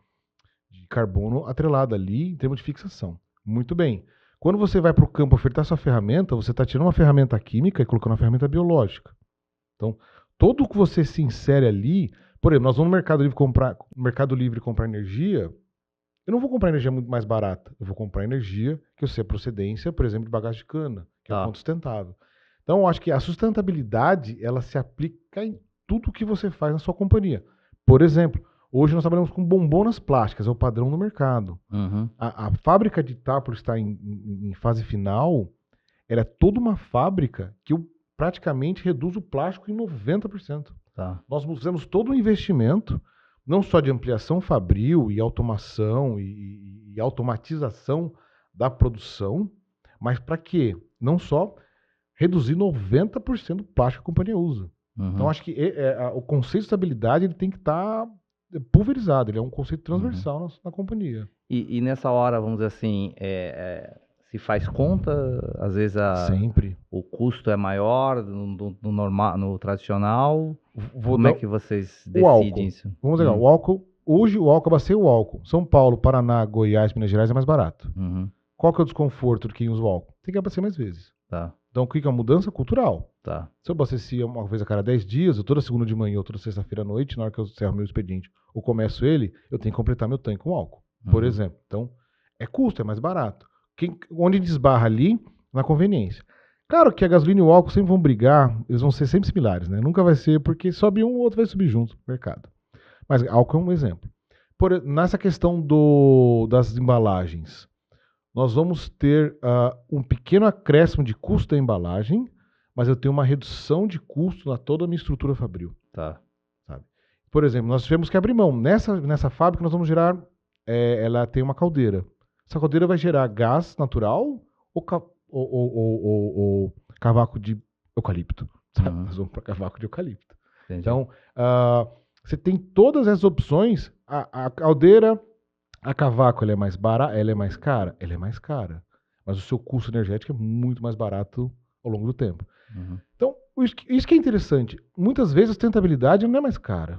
carbono atrelada ali em termos de fixação. Muito bem. Quando você vai para o campo ofertar sua ferramenta, você está tirando uma ferramenta química e colocando uma ferramenta biológica. Então, tudo que você se insere ali, por exemplo, nós vamos no Mercado Livre comprar energia, eu não vou comprar energia muito mais barata, eu vou comprar energia que eu sei a procedência, por exemplo, de bagaço de cana, que é fonte sustentável. Então, eu acho que a sustentabilidade, ela se aplica em tudo que você faz na sua companhia. Por exemplo, hoje nós trabalhamos com bombonas plásticas, é o padrão no mercado. A fábrica de Itápolis está em fase final, ela é toda uma fábrica que praticamente reduz o plástico em 90%. Nós fizemos todo um investimento, não só de ampliação fabril e automação e automatização da produção, mas para quê? Não só reduzir 90% do plástico que a companhia usa. Então, acho que o conceito de estabilidade ele tem que estar pulverizado, ele é um conceito transversal na companhia. E nessa hora, vamos dizer assim, se faz conta, às vezes Sempre. O custo é maior no normal, no tradicional. Como é que vocês decidem isso? Vamos ver, o álcool, hoje o álcool, abasteceu o álcool. São Paulo, Paraná, Goiás, Minas Gerais é mais barato. Qual que é o desconforto de quem usa o álcool? Tem que abastecer mais vezes. Então, o que é a mudança cultural? Se eu abastecia uma vez a cada 10 dias, toda segunda de manhã ou toda sexta-feira à noite, na hora que eu encerro meu expediente ou começo ele, eu tenho que completar meu tanque com álcool, por exemplo. Então, é custo, é mais barato. Onde desbarra ali, na conveniência. Claro que a gasolina e o álcool sempre vão brigar, eles vão ser sempre similares, né? Nunca vai ser, porque sobe um, o outro vai subir junto no mercado. Mas álcool é um exemplo. Nessa questão das embalagens, nós vamos ter um pequeno acréscimo de custo da embalagem, mas eu tenho uma redução de custo na toda a minha estrutura fabril. Sabe? Por exemplo, nós tivemos que abrir mão. Nessa fábrica nós vamos gerar, ela tem uma caldeira. Essa caldeira vai gerar gás natural ou cavaco de eucalipto. Nós vamos para cavaco de eucalipto. Entendi. Então, você tem todas essas opções. A caldeira, a cavaco, ela é mais barata, ela é mais cara? Ela é mais cara. mas o seu custo energético é muito mais barato ao longo do tempo. Uhum. Então, isso que é interessante. Muitas vezes a sustentabilidade não é mais cara.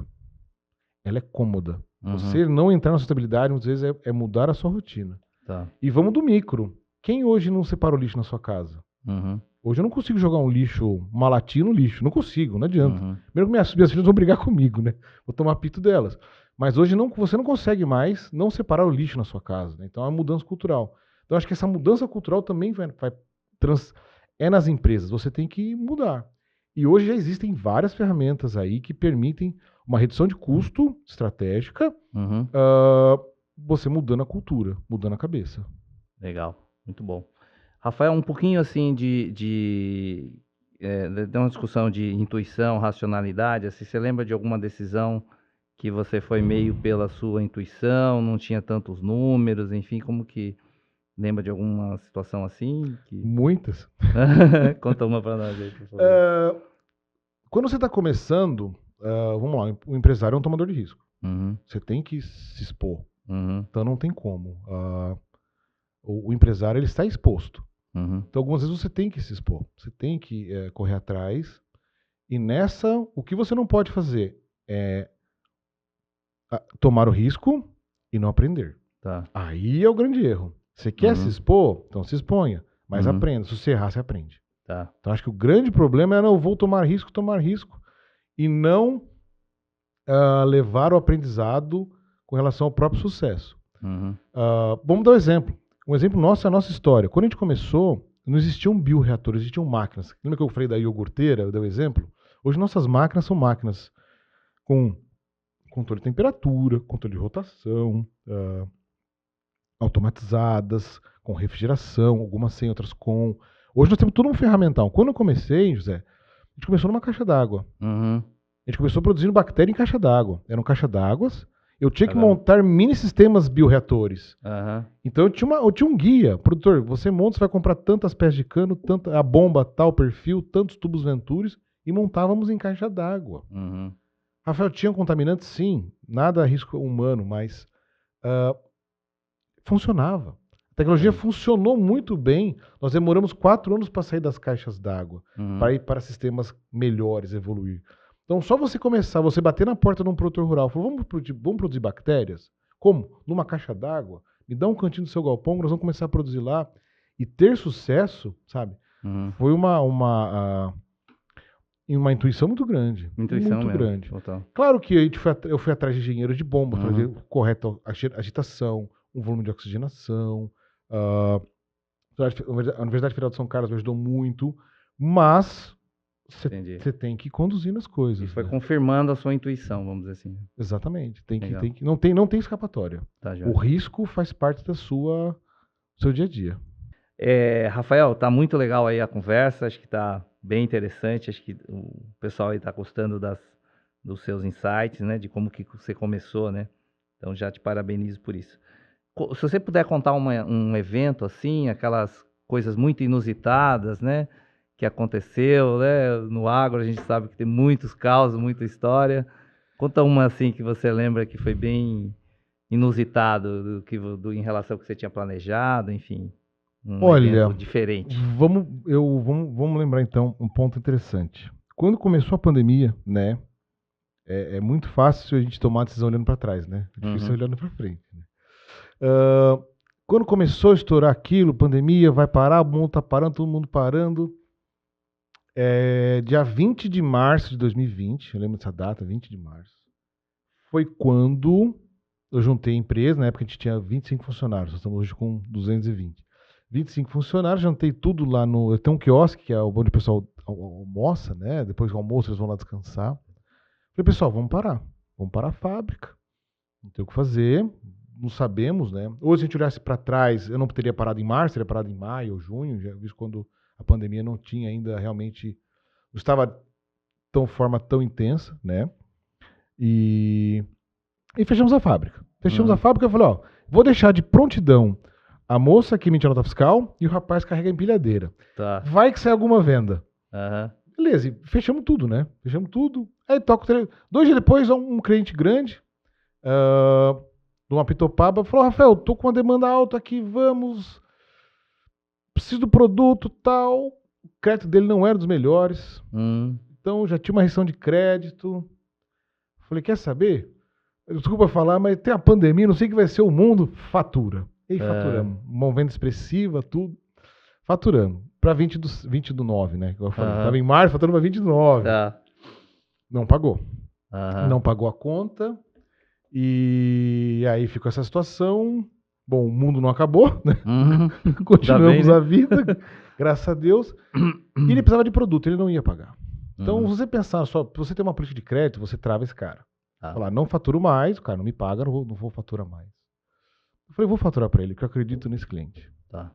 Ela é cômoda. Uhum. Você não entrar na sustentabilidade, muitas vezes, é mudar a sua rotina. Tá. E vamos do micro. Quem hoje não separa o lixo na sua casa? Uhum. Hoje eu não consigo jogar um lixo, uma latinha no lixo. Não consigo, não adianta. Uhum. Primeiro que minhas filhas vão brigar comigo, né? Vou tomar pito delas. Mas hoje você não consegue mais não separar o lixo na sua casa. Né? Então é uma mudança cultural. Então acho que essa mudança cultural também é nas empresas. Você tem que mudar. E hoje já existem várias ferramentas aí que permitem uma redução de custo estratégica, Uhum. você mudando a cultura, mudando a cabeça. Legal, muito bom. Rafael, um pouquinho assim de uma discussão de intuição, racionalidade, assim, você lembra de alguma decisão que você foi meio pela sua intuição, não tinha tantos números, enfim, como que lembra de alguma situação assim? Muitas. Conta uma para nós aí, por favor. Quando você está começando, vamos lá, o empresário é um tomador de risco. Uhum. Você tem que se expor. Uhum. Então não tem como. O empresário ele está exposto. Uhum. Então algumas vezes você tem que se expor. Você tem que correr atrás. E nessa, o que você não pode fazer é tomar o risco e não aprender. Tá. Aí é o grande erro. Você quer se expor? Então se exponha. Mas aprenda. Se você errar, você aprende. Tá. Então acho que o grande problema é não vou tomar risco e não levar o aprendizado com relação ao próprio sucesso. Uhum. Vamos dar um exemplo. Um exemplo nosso é a nossa história. Quando a gente começou, não existiam bioreatores, existiam máquinas. Lembra que eu falei da iogurteira, eu dei o exemplo? Hoje nossas máquinas são máquinas com controle de temperatura, controle de rotação, automatizadas, com refrigeração, algumas sem, outras com. Hoje nós temos tudo um ferramental. Quando eu comecei, José, a gente começou numa caixa d'água. Uhum. A gente começou produzindo bactéria em caixa d'água. Eram caixa d'água. Eu tinha que montar mini sistemas bioreatores. Uhum. Então eu tinha um guia. Produtor, você monta, você vai comprar tantas peças de cano, a bomba, tal perfil, tantos tubos Ventures, e montávamos em caixa d'água. Uhum. Rafael, tinha contaminantes? Sim. Nada a risco humano, mas funcionava. A tecnologia funcionou muito bem. Nós demoramos 4 anos para sair das caixas d'água, para ir para sistemas melhores, evoluir. Então, só você começar, você bater na porta de um produtor rural, falou, vamos produzir bactérias? Como? Numa caixa d'água? Me dá um cantinho do seu galpão, nós vamos começar a produzir lá. E ter sucesso, sabe? Foi uma intuição muito grande. Intuição muito mesmo, grande. total. Claro que eu fui atrás de engenheiro de bomba, fazer correta agitação, um volume de oxigenação. A Universidade Federal de São Carlos me ajudou muito, mas você tem que conduzir nas coisas. Isso foi confirmando a sua intuição, vamos dizer assim. Exatamente. Não tem escapatória. Tá, o risco faz parte do seu dia a dia. Rafael, tá muito legal aí a conversa, acho que tá bem interessante, acho que o pessoal aí tá gostando dos seus insights, né, de como que você começou, né? Então já te parabenizo por isso. Se você puder contar um evento assim, aquelas coisas muito inusitadas, né, que aconteceu, né, no agro a gente sabe que tem muitos causos, muita história. Conta uma assim que você lembra que foi bem inusitado em relação ao que você tinha planejado, enfim. Olha, diferente. Vamos lembrar então um ponto interessante. Quando começou a pandemia, né, é muito fácil a gente tomar a decisão olhando para trás, né? É difícil olhando para frente. Né? Quando começou a estourar aquilo, pandemia, vai parar, o mundo tá parando, todo mundo parando. Dia 20 de março de 2020, eu lembro dessa data, 20 de março, foi quando eu juntei a empresa, na época a gente tinha 25 funcionários, nós estamos hoje com 220. 25 funcionários, juntei tudo lá no... Eu tenho um quiosque, que é onde o pessoal almoça, né? Depois do almoço eles vão lá descansar. Falei, pessoal, vamos parar a fábrica, não tem o que fazer, não sabemos, né? Hoje, se a gente olhasse para trás, eu não teria parado em março, teria parado em maio ou junho, já visto quando a pandemia não tinha ainda realmente, não estava de forma tão intensa, né? E fechamos a fábrica. Fechamos a fábrica e falei, vou deixar de prontidão a moça que emite a nota fiscal e o rapaz carrega a empilhadeira. Tá. Vai que sai alguma venda. Beleza, e fechamos tudo, né? Fechamos tudo. Aí toca o telefone. 2 dias depois, um cliente grande, de uma Pitopaba, falou, Rafael, tô com uma demanda alta aqui, vamos... preciso do produto tal. O crédito dele não era dos melhores. Hum. Então já tinha uma restrição de crédito. Falei, quer saber? Desculpa falar, mas tem a pandemia, não sei o que vai ser o mundo. Fatura. E aí faturamos. Uma venda expressiva, tudo. Faturamos. Pra 20 do 9, né? Como eu falei. Tava em março, faturamos pra 20 do 9. Tá. Não pagou. Aham. Não pagou a conta. E aí ficou essa situação. Bom, o mundo não acabou, né? Continuamos bem, né? a vida, graças a Deus. E ele precisava de produto, ele não ia pagar. Então, se você pensar só, se você tem uma política de crédito, você trava esse cara. Tá. Falar, não faturo mais, o cara não me paga, não vou faturar mais. Eu falei, vou faturar para ele, porque eu acredito nesse cliente. Tá.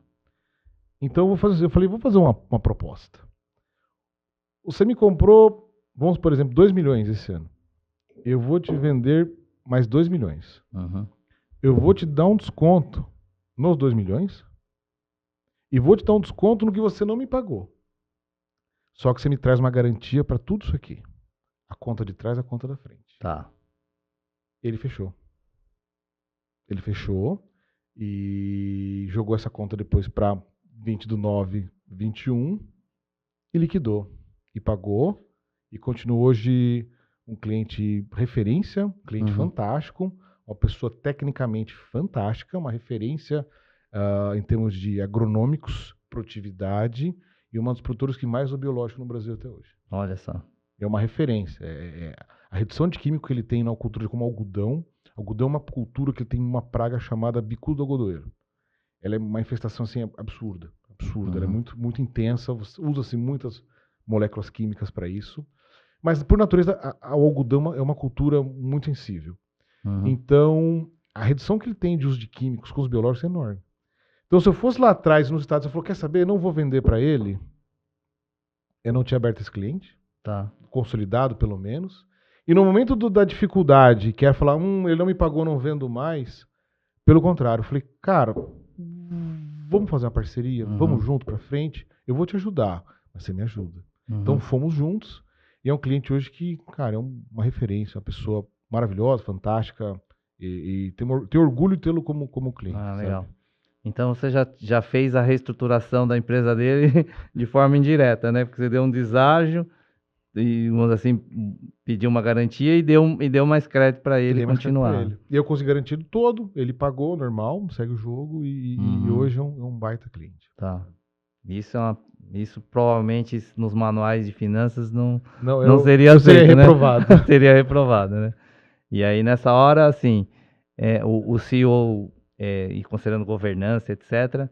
Então, eu falei, vou fazer uma proposta. Você me comprou, vamos, por exemplo, 2 milhões esse ano. Eu vou te vender mais 2 milhões. Uhum. Eu vou te dar um desconto nos 2 milhões e vou te dar um desconto no que você não me pagou. Só que você me traz uma garantia para tudo isso aqui. A conta de trás, a conta da frente. Tá. Ele fechou. Ele fechou e jogou essa conta depois para 20 do 9, 21 e liquidou. E pagou e continua hoje um cliente referência, um cliente fantástico, uma pessoa tecnicamente fantástica, uma referência em termos de agronômicos, produtividade e uma dos produtores que mais usam biológico no Brasil até hoje. Olha só. É uma referência. A redução de químico que ele tem na cultura como algodão. Algodão é uma cultura que tem uma praga chamada bicudo algodoeiro. Ela é uma infestação assim, absurda. Ela é muito, muito intensa. Usa-se muitas moléculas químicas para isso. Mas, por natureza, o algodão é uma cultura muito sensível. Então, a redução que ele tem de uso de químicos com os biológicos é enorme. Então, se eu fosse lá atrás, nos Estados Unidos, eu falou, quer saber, eu não vou vender para ele, eu não tinha aberto esse cliente, Tá. consolidado pelo menos, e no momento da dificuldade, quer falar, ele não me pagou, não vendo mais, pelo contrário, eu falei, cara, vamos fazer uma parceria, vamos junto para frente, eu vou te ajudar, mas você me ajuda. Então, fomos juntos, e é um cliente hoje que, cara, é uma referência, uma pessoa maravilhosa, fantástica, e tem orgulho de tê-lo como cliente. Ah, legal. Sabe? Então você já fez a reestruturação da empresa dele de forma indireta, né? Porque você deu um deságio e, vamos dizer assim, pediu uma garantia e deu mais crédito para ele continuar. E eu consegui garantir todo, ele pagou, normal, segue o jogo e hoje é um baita cliente. Tá. Isso provavelmente nos manuais de finanças não seria eu aceito, seria né? reprovado. Seria reprovado, né? E aí nessa hora, assim, o CEO, e considerando governança, etc.,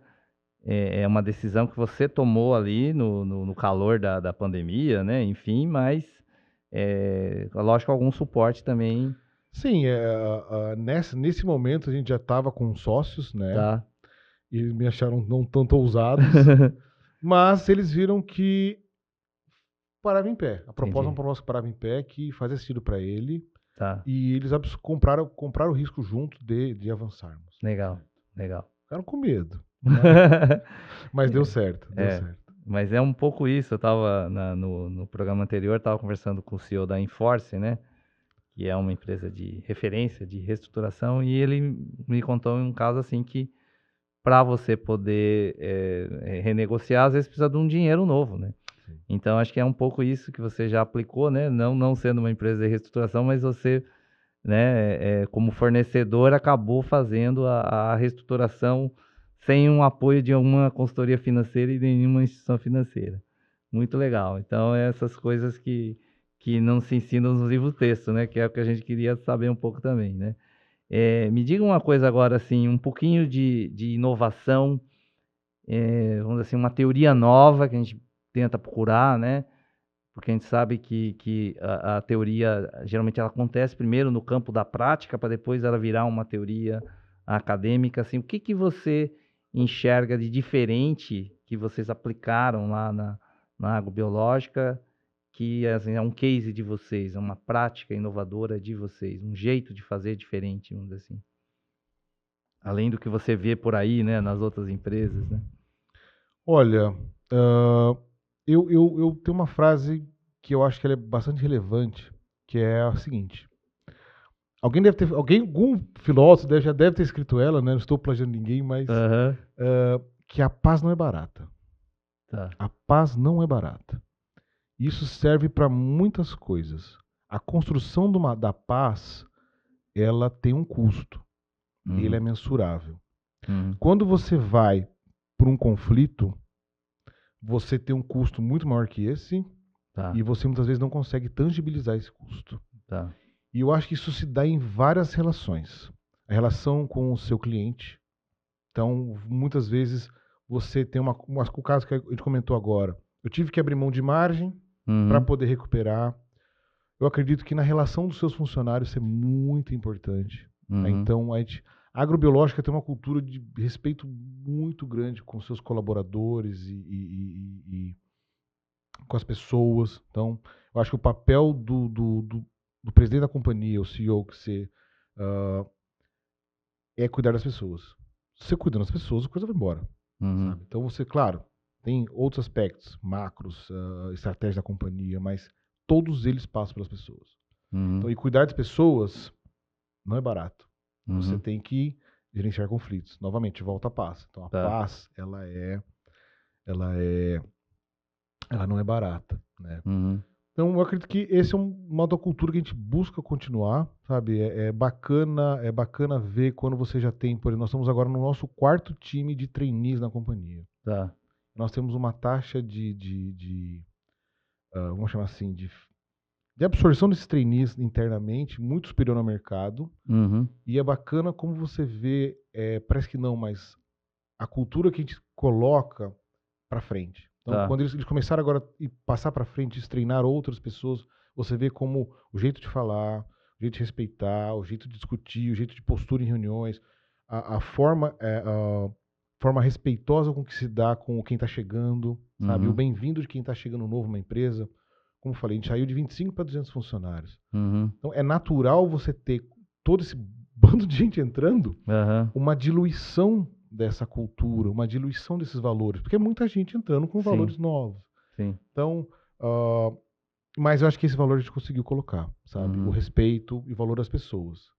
é uma decisão que você tomou ali no calor da pandemia, né? Enfim, mas, lógico, algum suporte também. Sim, nesse momento a gente já estava com sócios, né? Tá. E eles me acharam não tanto ousados, mas eles viram que parava em pé. A proposta é uma proposta que parava em pé, que fazia sentido para ele. Tá. E eles compraram o risco junto de avançarmos. Legal. Ficaram com medo. Mas deu certo. Mas é um pouco isso. Eu estava no programa anterior, estava conversando com o CEO da Enforce, né? Que é uma empresa de referência, de reestruturação, e ele me contou um caso assim que para você poder renegociar, às vezes precisa de um dinheiro novo, né? Sim. Então, acho que é um pouco isso que você já aplicou, né? Não sendo uma empresa de reestruturação, mas você, né, como fornecedor, acabou fazendo a reestruturação sem um apoio de alguma consultoria financeira e de nenhuma instituição financeira. Muito legal. Então, essas coisas que não se ensinam nos livros texto, né? Que é o que a gente queria saber um pouco também, né? Me diga uma coisa agora, assim, um pouquinho de inovação, vamos dizer assim, uma teoria nova que a gente tenta procurar, né? Porque a gente sabe que a teoria, geralmente, ela acontece primeiro no campo da prática, para depois ela virar uma teoria acadêmica, assim. O que você enxerga de diferente que vocês aplicaram lá na agrobiológica, que assim, é um case de vocês, é uma prática inovadora de vocês, um jeito de fazer diferente, vamos dizer assim. Além do que você vê por aí, né, nas outras empresas, né? Olha, eu tenho uma frase que eu acho que ela é bastante relevante, que é a seguinte. Algum filósofo já deve ter escrito ela, né? Não estou plagiando ninguém, mas que a paz não é barata. Tá. A paz não é barata. Isso serve para muitas coisas. A construção da paz, ela tem um custo. E ele é mensurável. Quando você vai por um conflito, você tem um custo muito maior que esse, Tá. e você muitas vezes não consegue tangibilizar esse custo. Tá. E eu acho que isso se dá em várias relações. A relação com o seu cliente. Então, muitas vezes, você tem o caso que a gente comentou agora. Eu tive que abrir mão de margem para poder recuperar. Eu acredito que na relação dos seus funcionários isso é muito importante. Então, a agrobiológica tem uma cultura de respeito muito grande com seus colaboradores e com as pessoas. Então, eu acho que o papel do presidente da companhia, o CEO, é cuidar das pessoas. Se você cuida das pessoas, a coisa vai embora. Sabe? Então, você, claro, tem outros aspectos, macros, estratégia da companhia, mas todos eles passam pelas pessoas. Então, e cuidar das pessoas não é barato. Você tem que gerenciar conflitos. Novamente, volta à paz. Então, a paz, ela não é barata, né? Então, eu acredito que esse é um modo da cultura que a gente busca continuar, sabe? É bacana ver quando você já tem, por exemplo, nós estamos agora no nosso 4º time de trainees na companhia. Tá. Nós temos uma taxa vamos chamar assim, de absorção desses trainees internamente muito superior ao mercado. E é bacana como você vê, parece que não, mas a cultura que a gente coloca para frente. Então, quando eles começaram agora a passar para frente, treinar outras pessoas, você vê como o jeito de falar, o jeito de respeitar, o jeito de discutir, o jeito de postura em reuniões, a forma respeitosa com que se dá com quem está chegando, sabe? O bem-vindo de quem está chegando novo numa empresa. Como eu falei, a gente saiu de 25 para 200 funcionários. Então, é natural você ter todo esse bando de gente entrando, uma diluição dessa cultura, uma diluição desses valores, porque é muita gente entrando com valores novos. Então, mas eu acho que esse valor a gente conseguiu colocar, sabe? O respeito e o valor das pessoas.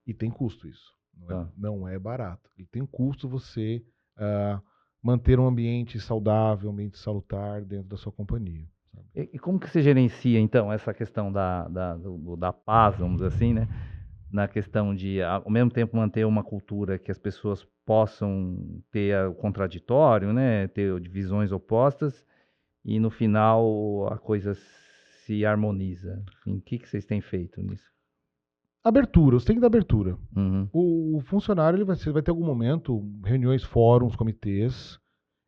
E tem custo isso. Não é barato. E tem custo você manter um ambiente saudável, um ambiente salutar dentro da sua companhia. Sabe? E como que você gerencia, então, essa questão da paz, vamos dizer assim, né? Na questão de, ao mesmo tempo, manter uma cultura que as pessoas possam ter o contraditório, né? Ter visões opostas e, no final, a coisa se harmoniza. Enfim, o que vocês têm feito nisso? Abertura, você tem que dar abertura. O funcionário ele vai ter algum momento, reuniões, fóruns, comitês,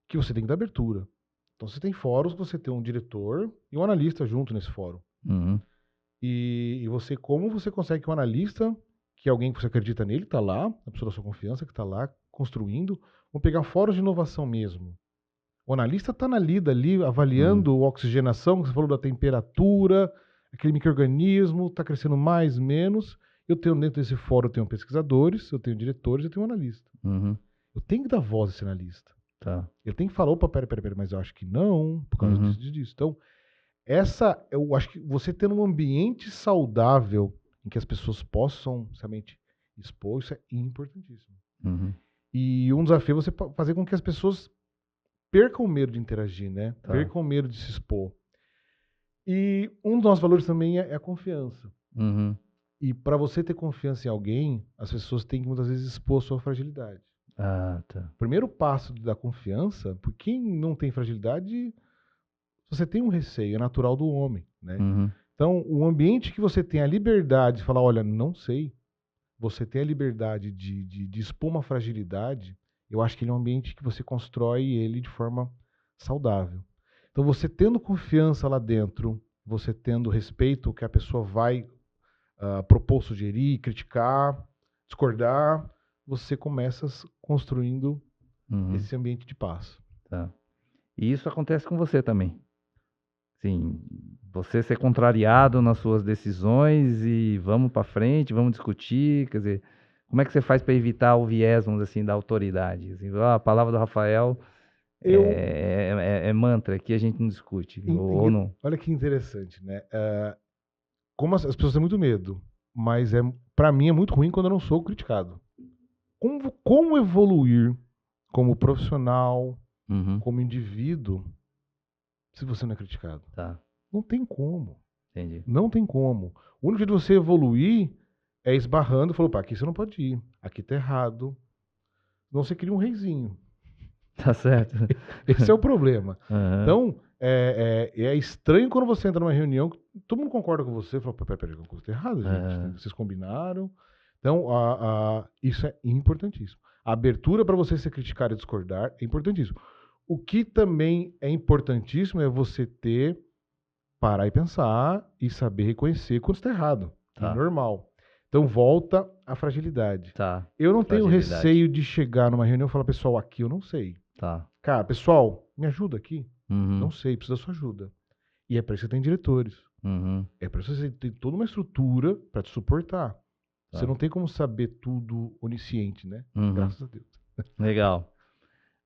que você tem que dar abertura. Então você tem fóruns que você tem um diretor e um analista junto nesse fórum. E como você consegue que um analista, que é alguém que você acredita nele, está lá, a pessoa da sua confiança que está lá construindo, vão pegar fóruns de inovação mesmo. O analista está na lida ali, avaliando a oxigenação, que você falou da temperatura, aquele micro-organismo, está crescendo mais, menos. Eu tenho dentro desse fórum, eu tenho pesquisadores, eu tenho diretores, eu tenho um analista. Eu tenho que dar voz a esse analista. Eu tenho que falar, opa, pera, mas eu acho que não, por causa disso. Então, eu acho que você tendo um ambiente saudável em que as pessoas possam somente expor, isso é importantíssimo. E um desafio é você fazer com que as pessoas percam o medo de interagir, né? Percam o medo de se expor. E um dos nossos valores também é a confiança. E para você ter confiança em alguém, as pessoas têm que muitas vezes expor a sua fragilidade. O primeiro passo da confiança, por quem não tem fragilidade, você tem um receio, é natural do homem, né? Então, o ambiente que você tem a liberdade de falar, olha, não sei, você tem a liberdade de expor uma fragilidade, eu acho que ele é um ambiente que você constrói ele de forma saudável. Então, você tendo confiança lá dentro, você tendo respeito que a pessoa vai propor, sugerir, criticar, discordar, você começa construindo esse ambiente de paz. E isso acontece com você também. Sim, você ser contrariado nas suas decisões e vamos para frente, vamos discutir, quer dizer, como é que você faz para evitar o viés, vamos dizer assim, da autoridade? Assim, a palavra do Rafael é mantra, aqui a gente não discute, ou não. Olha que interessante, né? Como as pessoas têm muito medo, mas para mim é muito ruim quando eu não sou criticado. Como evoluir como profissional, Uhum. como indivíduo se você não é criticado. Tá. Não tem como. Entendi. Não tem como. O único jeito de você evoluir é esbarrando e falou, pá, aqui você não pode ir. Aqui tá errado. Senão você cria um reizinho. Tá certo. Esse é o problema. Aham. Então, é estranho quando você entra numa reunião, todo mundo concorda com você, fala, peraí, alguma coisa tá errada, gente. Aham. Vocês combinaram. Então, isso é importantíssimo. A abertura para você ser criticado e discordar é importantíssimo. O que também é importantíssimo é você parar e pensar e saber reconhecer quando está errado. Tá. É normal. Então, volta à fragilidade. Tá. Eu não tenho Fragilidade. receio de chegar numa reunião e falar, pessoal, aqui eu não sei. Tá. Cara, pessoal, me ajuda aqui. Uhum. Não sei, precisa da sua ajuda. E é para isso que você tem diretores. Uhum. É para isso que você tem toda uma estrutura para te suportar. Tá. Você não tem como saber tudo onisciente, né? Uhum. Graças a Deus. Legal.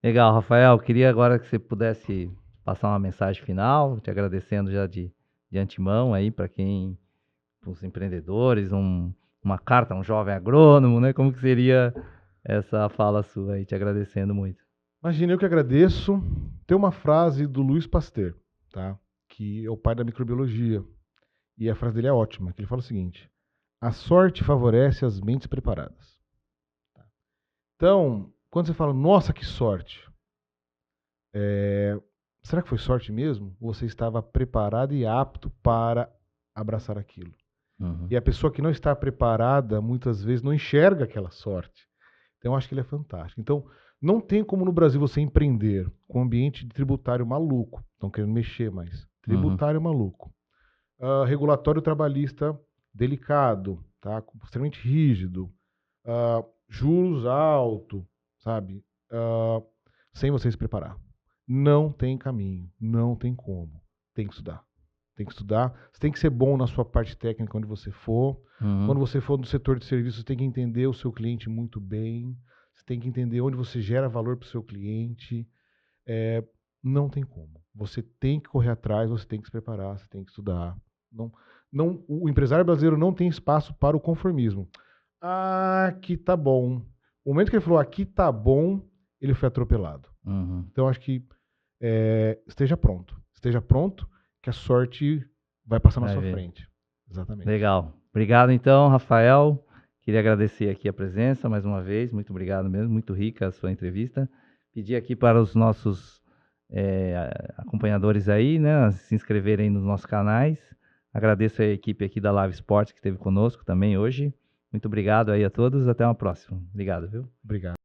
Legal, Rafael. Queria agora que você pudesse passar uma mensagem final, te agradecendo já de antemão aí para os empreendedores, uma carta a um jovem agrônomo, né? Como que seria essa fala sua aí? Te agradecendo muito. Imagina, eu que agradeço. Tem uma frase do Louis Pasteur, tá? Que é o pai da microbiologia. E a frase dele é ótima, que ele fala o seguinte: a sorte favorece as mentes preparadas. Então, quando você fala, nossa, que sorte, será que foi sorte mesmo? Ou você estava preparado e apto para abraçar aquilo? Uhum. E a pessoa que não está preparada, muitas vezes, não enxerga aquela sorte. Então, eu acho que ele é fantástico. Então, não tem como no Brasil você empreender com um ambiente tributário maluco. Estão querendo mexer mais. Tributário maluco. Regulatório trabalhista delicado, tá? Extremamente rígido. Juros altos, sabe? Sem você se preparar. Não tem caminho. Não tem como. Tem que estudar. Tem que estudar. Você tem que ser bom na sua parte técnica onde você for. Uhum. Quando você for no setor de serviços, você tem que entender o seu cliente muito bem. Você tem que entender onde você gera valor para o seu cliente. Não tem como. Você tem que correr atrás, você tem que se preparar, você tem que estudar. O empresário brasileiro não tem espaço para o conformismo. Aqui tá bom. O momento que ele falou aqui tá bom, ele foi atropelado. Uhum. Então, acho que esteja pronto. Esteja pronto, que a sorte vai passar na sua frente. Exatamente. Legal. Obrigado, então, Rafael. Queria agradecer aqui a presença mais uma vez. Muito obrigado mesmo. Muito rica a sua entrevista. Pedir aqui para os nossos acompanhadores aí, né, se inscreverem nos nossos canais. Agradeço a equipe aqui da Live Sports que esteve conosco também hoje. Muito obrigado aí a todos. Até uma próxima. Obrigado, viu? Obrigado.